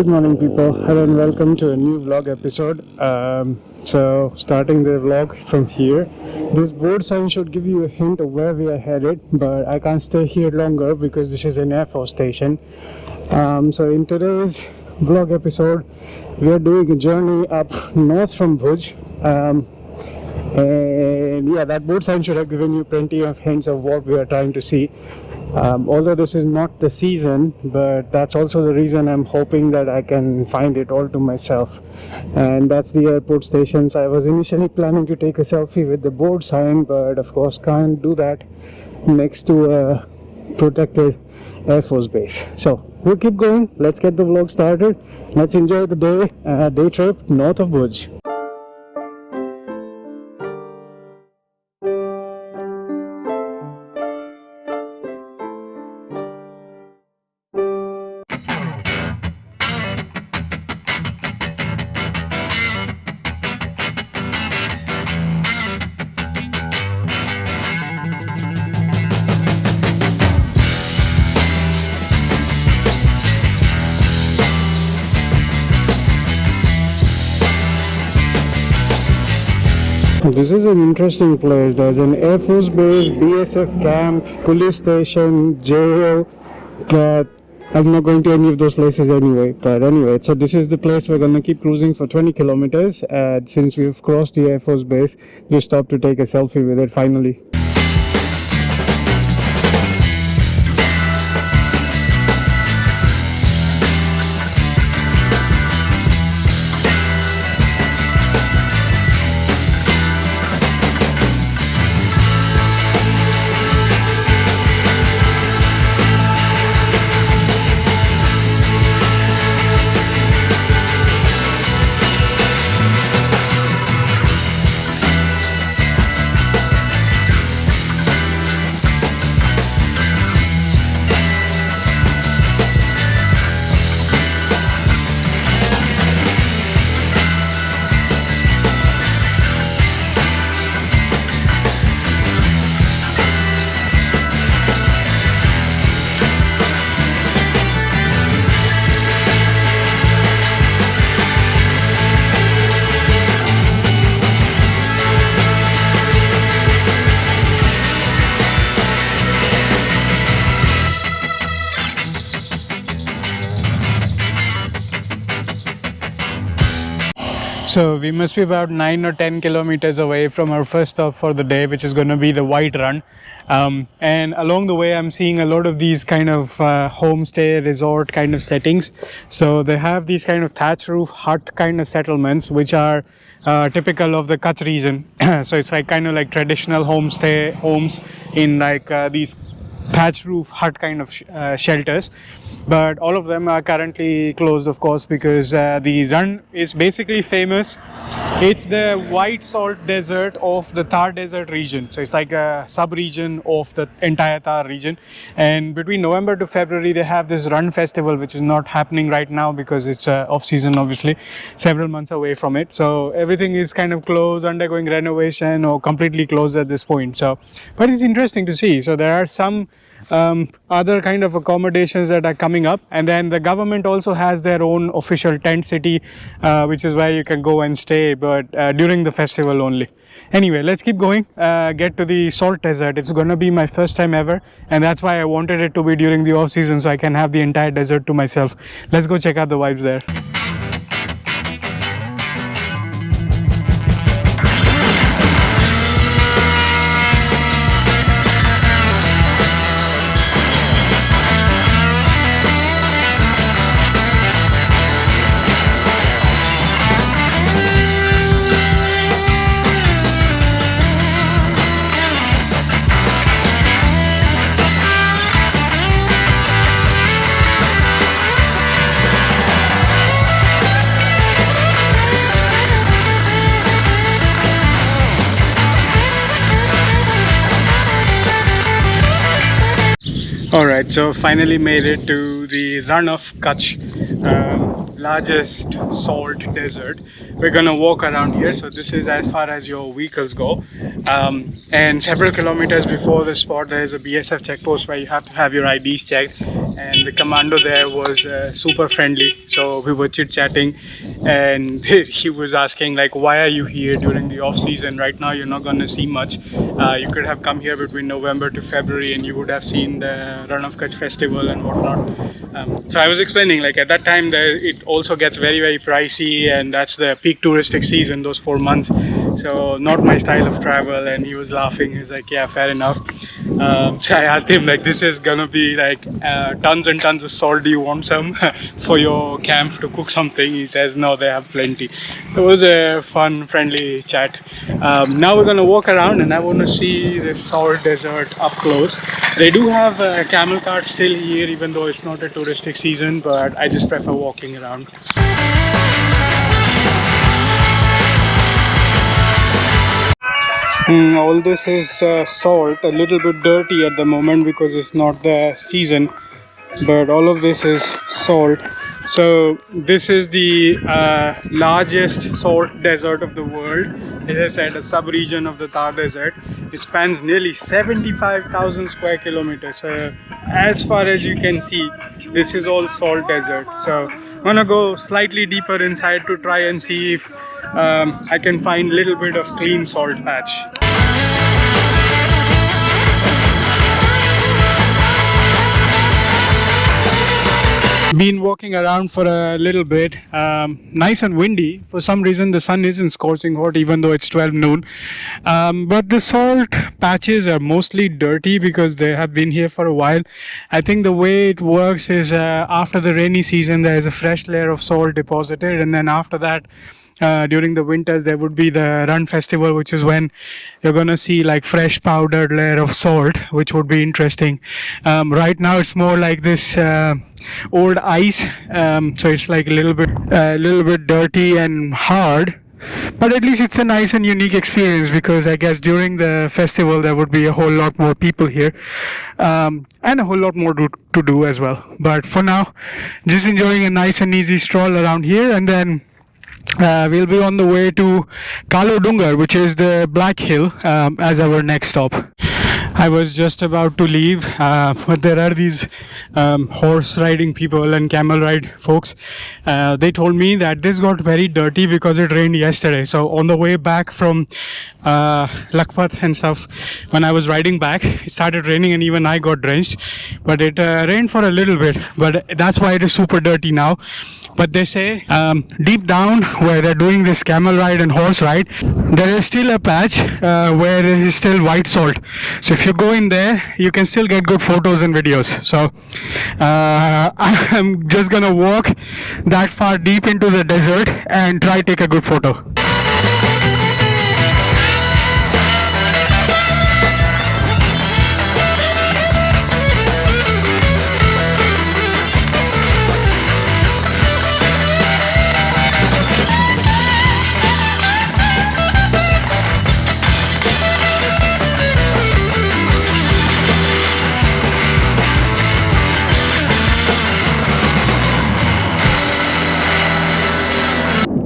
Good morning, people. Hello and welcome to a new vlog episode. So starting the vlog from here. This board sign should give you a hint of where we are headed, but I can't stay here longer because this is an Air Force station. So in today's vlog episode, we are doing a journey up north from Bhuj. And yeah, that board sign should have given you plenty of hints of what we are trying to see. Although this is not the season, but that's also the reason I'm hoping that I can find it all to myself. And that's the airport station. So I was initially planning to take a selfie with the board sign, but of course can't do that next to a protected Air Force base. So we'll keep going. Let's get the vlog started. Let's enjoy the day trip north of Bhuj. This is an interesting place. There's an Air Force base, BSF camp, police station, jail. I'm not going to any of those places anyway. But anyway, so this is the place we're going to keep cruising for 20 kilometers. And since we've crossed the Air Force base, we stopped to take a selfie with it finally. So we must be about 9 or 10 kilometers away from our first stop for the day, which is going to be the White Run. And along the way, I'm seeing a lot of these kind of homestay resort kind of settings. So they have these kind of thatch roof hut kind of settlements, which are typical of the Kutch region. So it's like kind of like traditional homestay homes in like these thatch roof hut kind of shelters. But all of them are currently closed, of course, because the run is basically famous. It's the white salt desert of the Thar desert region. So it's like a sub-region of the entire Thar region. And between November to February, they have this run festival, which is not happening right now because it's off-season, obviously, several months away from it. So everything is kind of closed, undergoing renovation, or completely closed at this point. So, but it's interesting to see. So there are some other kind of accommodations that are coming up, and then the government also has their own official tent city, which is where you can go and stay, but during the festival only. Anyway, let's keep going, get to the salt desert. It's going to be my first time ever, and that's why I wanted it to be during the off season so I can have the entire desert to myself. Let's go check out the vibes there. Alright, so finally made it to the Rann of Kutch, largest salt desert. We're gonna walk around here, so this is as far as your vehicles go, and several kilometers before the spot there is a BSF checkpost where you have to have your IDs checked, and the commando there was super friendly. So we were chit-chatting, and he was asking like, why are you here during the off season? Right now you're not gonna see much. You could have come here between November to February and you would have seen the Rann of Kutch festival and whatnot. So I was explaining, like, at that time it also gets very pricey, and that's the peak touristic season, those 4 months. So not my style of travel. And he was laughing. He's like, yeah, fair enough. So I asked him, like, this is gonna be like tons and tons of salt. Do you want some for your camp to cook something? He says no, they have plenty. It was a fun, friendly chat. Now we're gonna walk around, and I want to see the salt desert up close. They do have a camel cart still here, even though it's not a touristic season, but I just prefer walking around. All this is salt, a little bit dirty at the moment because it's not the season, but all of this is salt. So this is the largest salt desert of the world. As I said, a sub-region of the Thar Desert. It spans nearly 75,000 square kilometers. So as far as you can see, this is all salt desert. So I'm gonna go slightly deeper inside to try and see if I can find a little bit of clean salt patch. Been walking around for a little bit. Nice and windy. For some reason the sun isn't scorching hot even though it's 12 noon. But the salt patches are mostly dirty because they have been here for a while. I think the way it works is after the rainy season there is a fresh layer of salt deposited, and then after that during the winters there would be the Rann festival, which is when you're gonna see like fresh powdered layer of salt, which would be interesting. Right now it's more like this old ice, so it's like a little bit dirty and hard, but at least it's a nice and unique experience because I guess during the festival there would be a whole lot more people here, and a whole lot more to do as well. But for now, just enjoying a nice and easy stroll around here, and then we'll be on the way to Kalo Dungar, which is the Black Hill, as our next stop. I was just about to leave, but there are these horse riding people and camel ride folks. They told me that this got very dirty because it rained yesterday. So on the way back from Lakhpat and stuff, when I was riding back, it started raining and even I got drenched. But it rained for a little bit, but that's why it is super dirty now. But they say deep down where they're doing this camel ride and horse ride, there is still a patch where there is still white salt. So if you go in there, you can still get good photos and videos. So I'm just gonna walk that far deep into the desert and try take a good photo.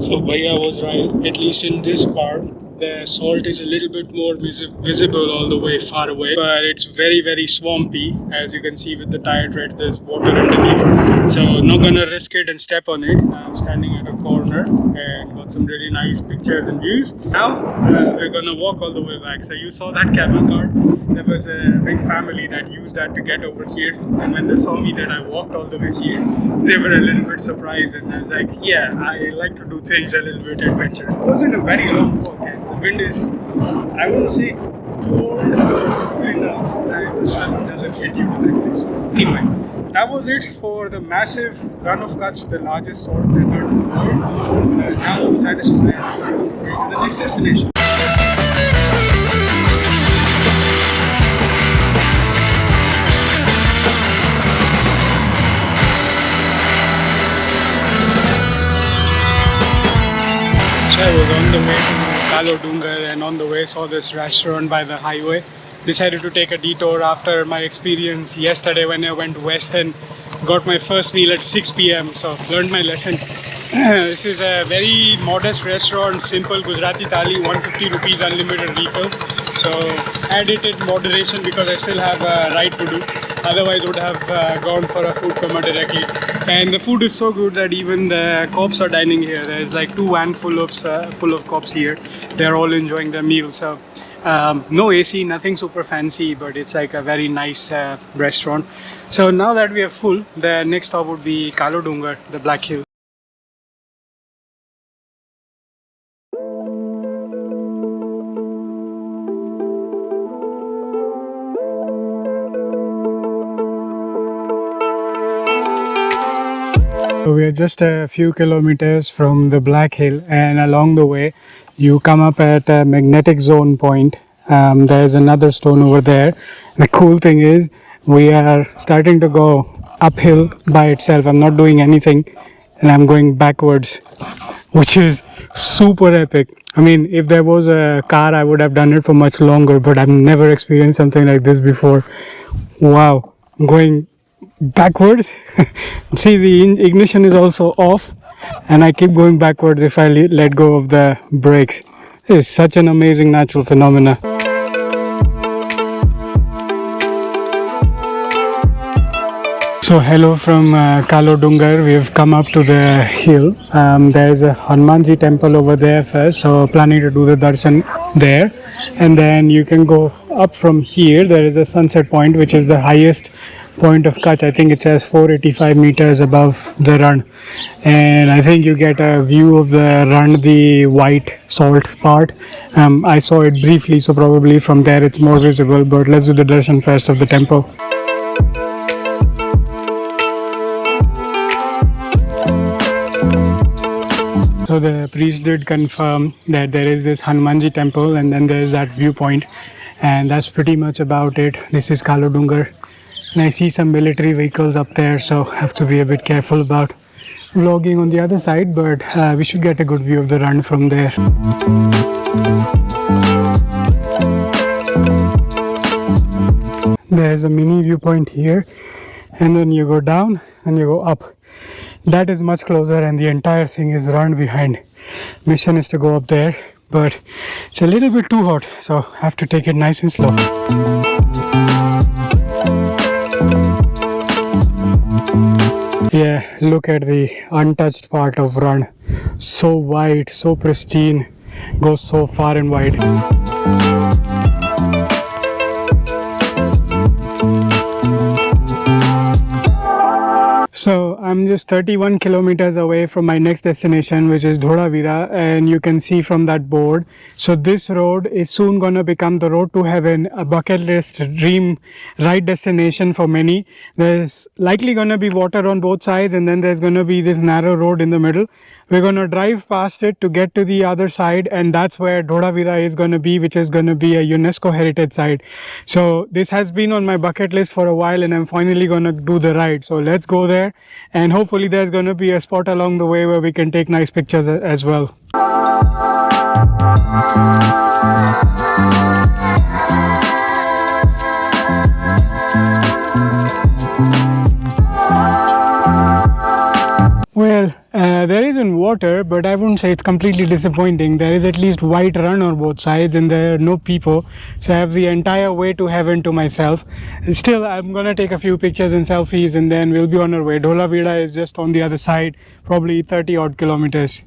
So Bhaiya was right, at least in this part, the salt is a little bit more visible all the way far away, but it's very swampy. As you can see with the tire tread, there's water underneath. So not gonna risk it and step on it. I'm standing at a corner and got some really nice pictures and views. Now we're gonna walk all the way back. So you saw that camel cart. There was a big family that used that to get over here, and when they saw me that I walked all the way here, they were a little bit surprised, and I was like, yeah, I like to do things a little bit adventure. It wasn't a very long walk, and the wind is, I wouldn't say cold, but cool enough that the sun doesn't hit you directly. So anyway, that was it for the massive Rann of Kutch, the largest salt desert in the world. Now I'm satisfied. I'm going to the next destination. I was on the way to Kalo Dungar, and on the way saw this restaurant by the highway. Decided to take a detour after my experience yesterday when I went west and got my first meal at 6 p.m. So learned my lesson. This is a very modest restaurant, simple Gujarati thali, 150 rupees unlimited refill. So add it in moderation because I still have a ride to do. Otherwise, would have gone for a food coma directly. And the food is so good that even the cops are dining here. There's like 2 van full of cops here. They're all enjoying their meal. So no AC, nothing super fancy, but it's like a very nice restaurant. So now that we are full, the next stop would be Kalo Dungar, the Black Hill. So we are just a few kilometers from the Black Hill, and along the way you come up at a magnetic zone point. There's another stone over there. The cool thing is we are starting to go uphill by itself. I'm not doing anything and I'm going backwards, which is super epic. I mean, if there was a car I would have done it for much longer, but I've never experienced something like this before. Wow, going backwards. See, the ignition is also off and I keep going backwards if I let go of the brakes. It's such an amazing natural phenomena. So hello from Kalo Dungar. We have come up to the hill. There is a Hanumanji temple over there first, so planning to do the darshan there, and then you can go up from here. There is a sunset point, which is the highest point of Kutch. I think it says 485 meters above the Rann, and I think you get a view of the Rann, the white salt part. I saw it briefly, so probably from there it's more visible, but let's do the darshan first of the temple. So the priest did confirm that there is this Hanumanji temple and then there is that viewpoint, and that's pretty much about it. This is Kalo Dungar, and I see some military vehicles up there, so have to be a bit careful about vlogging on the other side, but we should get a good view of the Rann from there. There's a mini viewpoint here, and then you go down and you go up. That is much closer, and the entire thing is Rann behind. Mission is to go up there, but it's a little bit too hot, so I have to take it nice and slow. Yeah, look at the untouched part of Rann. So wide, so pristine, goes so far and wide. So I'm just 31 kilometers away from my next destination, which is Dholavira, and you can see from that board. So this road is soon going to become the road to heaven, a bucket list dream ride destination for many. There's likely going to be water on both sides, and then there's going to be this narrow road in the middle. We're going to drive past it to get to the other side, and that's where Dholavira is going to be, which is going to be a UNESCO heritage site. So this has been on my bucket list for a while, and I'm finally going to do the ride. So let's go there, and hopefully there's going to be a spot along the way where we can take nice pictures as well. Well, there isn't water, but I wouldn't say it's completely disappointing. There is at least white Rann on both sides and there are no people, so I have the entire way to heaven to myself. Still, I'm gonna take a few pictures and selfies and then we'll be on our way. Dholavira is just on the other side, probably 30 odd kilometers.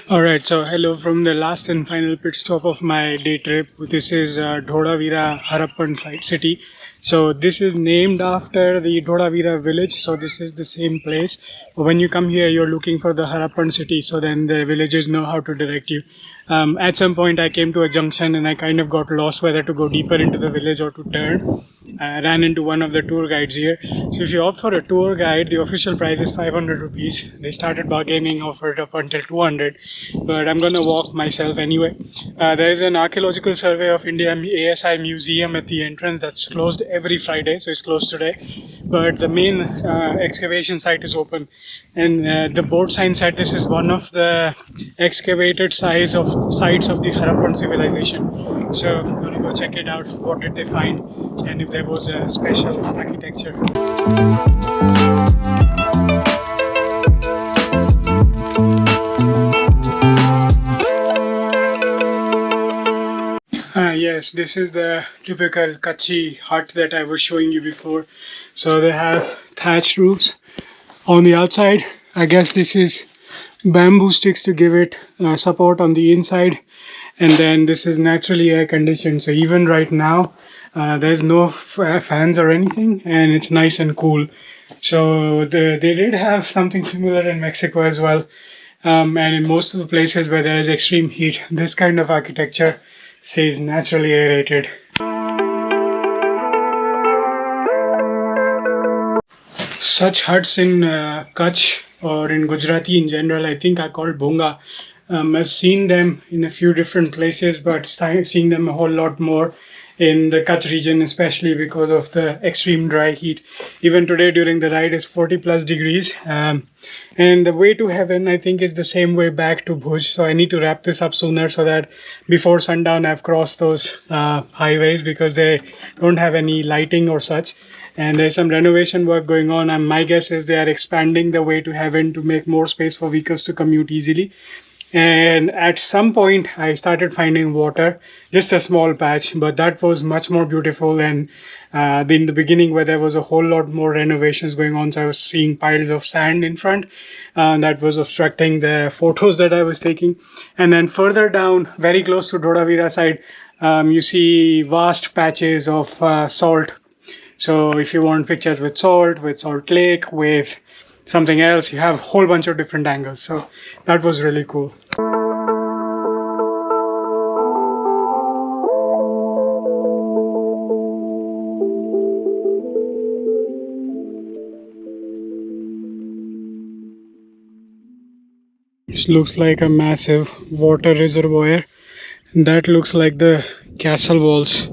Alright, so hello from the last and final pit stop of my day trip. This is Dholavira Harappan city. So this is named after the Dholavira village. So this is the same place. When you come here, you're looking for the Harappan city. So then the villagers know how to direct you. At some point, I came to a junction and I kind of got lost whether to go deeper into the village or to turn. I ran into one of the tour guides here. So if you opt for a tour guide, the official price is 500 rupees. They started bargaining, offered up until 200, but I'm gonna walk myself anyway. There is an archaeological survey of India ASI museum at the entrance that's closed every Friday, so it's closed today. But the main excavation site is open, and the board sign said this is one of the excavated sites of the Harappan civilization. So I'm gonna go check it out. What did they find, and if there was a special architecture. Yes, this is the typical Kutchi hut that I was showing you before. So they have thatched roofs on the outside. I guess this is bamboo sticks to give it support on the inside, and then this is naturally air conditioned. So even right now there's no fans or anything, and it's nice and cool. So they did have something similar in Mexico as well, and in most of the places where there is extreme heat, this kind of architecture stays naturally aerated. Such huts in Kutch or in Gujarati in general, I think, are called bhonga. I've seen them in a few different places, but seeing them a whole lot more in the Kutch region, especially because of the extreme dry heat. Even today during the ride is 40 plus degrees, and the way to heaven, I think, is the same way back to Bhuj. So I need to wrap this up sooner so that before sundown I've crossed those highways, because they don't have any lighting or such, and there's some renovation work going on, and my guess is they are expanding the way to heaven to make more space for vehicles to commute easily. And at some point I started finding water, just a small patch, but that was much more beautiful than in the beginning, where there was a whole lot more renovations going on. So I was seeing piles of sand in front that was obstructing the photos that I was taking. And then further down, very close to Dholavira side, you see vast patches of salt. So if you want pictures with salt lake, with something else, you have a whole bunch of different angles. So that was really cool. This looks like a massive water reservoir. That looks like the castle walls.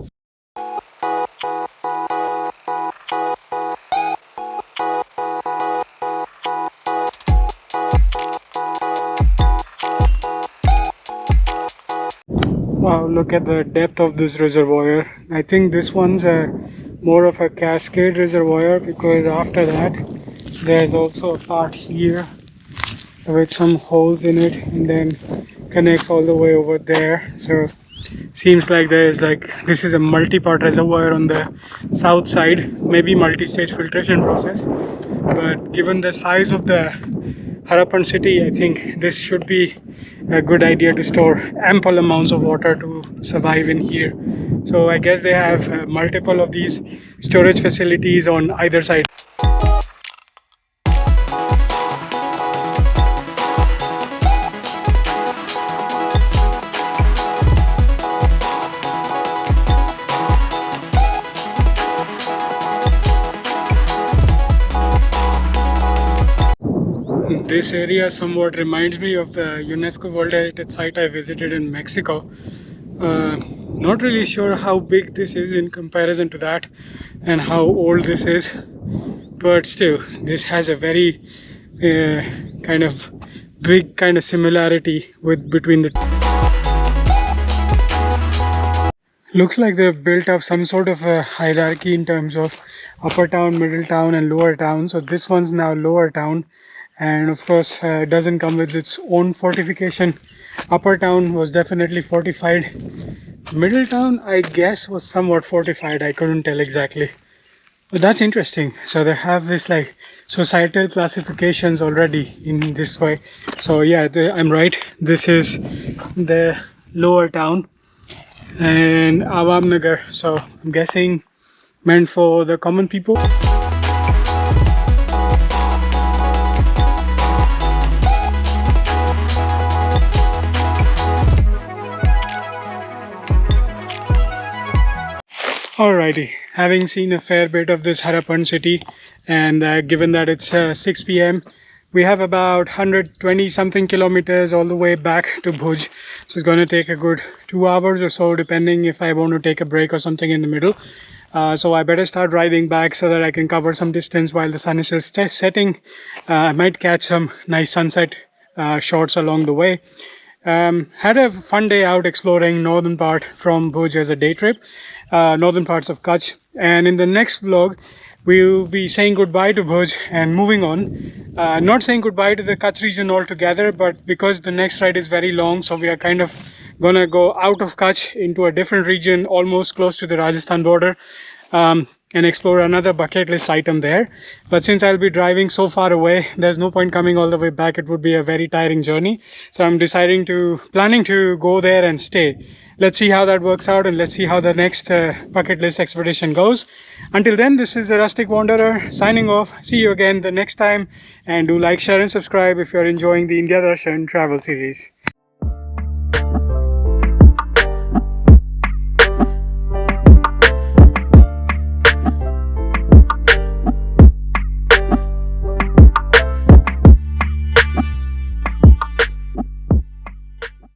Wow, look at the depth of this reservoir. I think this one's more of a cascade reservoir, because after that there's also a part here with some holes in it, and then connects all the way over there. So seems like this is a multi-part reservoir on the south side, maybe multi-stage filtration process. But given the size of the Harappan city, I think this should be a good idea to store ample amounts of water to survive in here. So I guess they have multiple of these storage facilities on either side. This area somewhat reminds me of the UNESCO World Heritage Site I visited in Mexico. Not really sure how big this is in comparison to that, and how old this is, but still, this has a very kind of big kind of similarity between the two. Looks like they've built up some sort of a hierarchy in terms of upper town, middle town, and lower town. So this one's now lower town, and of course it doesn't come with its own fortification. Upper town was definitely fortified. Middle town, I guess, was somewhat fortified. I couldn't tell exactly. But that's interesting. So they have this like societal classifications already in this way. So yeah, I'm right. This is the lower town and Awam Nagar. So I'm guessing meant for the common people. Alrighty, having seen a fair bit of this Harappan city, and given that it's 6 p.m., we have about 120 something kilometers all the way back to Bhuj. So it's going to take a good 2 hours or so, depending if I want to take a break or something in the middle. So I better start riding back so that I can cover some distance while the sun is still setting. I might catch some nice sunset shots along the way. Had a fun day out exploring northern part from Bhuj as a day trip, northern parts of Kutch. And in the next vlog, we'll be saying goodbye to Bhuj and moving on. Not saying goodbye to the Kutch region altogether, but because the next ride is very long, so we are kind of gonna go out of Kutch into a different region, almost close to the Rajasthan border. And explore another bucket list item there. But since I'll be driving so far away, there's no point coming all the way back. It would be a very tiring journey. So I'm planning to go there and stay. Let's see how that works out, and let's see how the next bucket list expedition goes. Until then, this is the Rustic Wanderer signing off. See you again the next time, and do like, share and subscribe if you're enjoying the India Darshan travel series.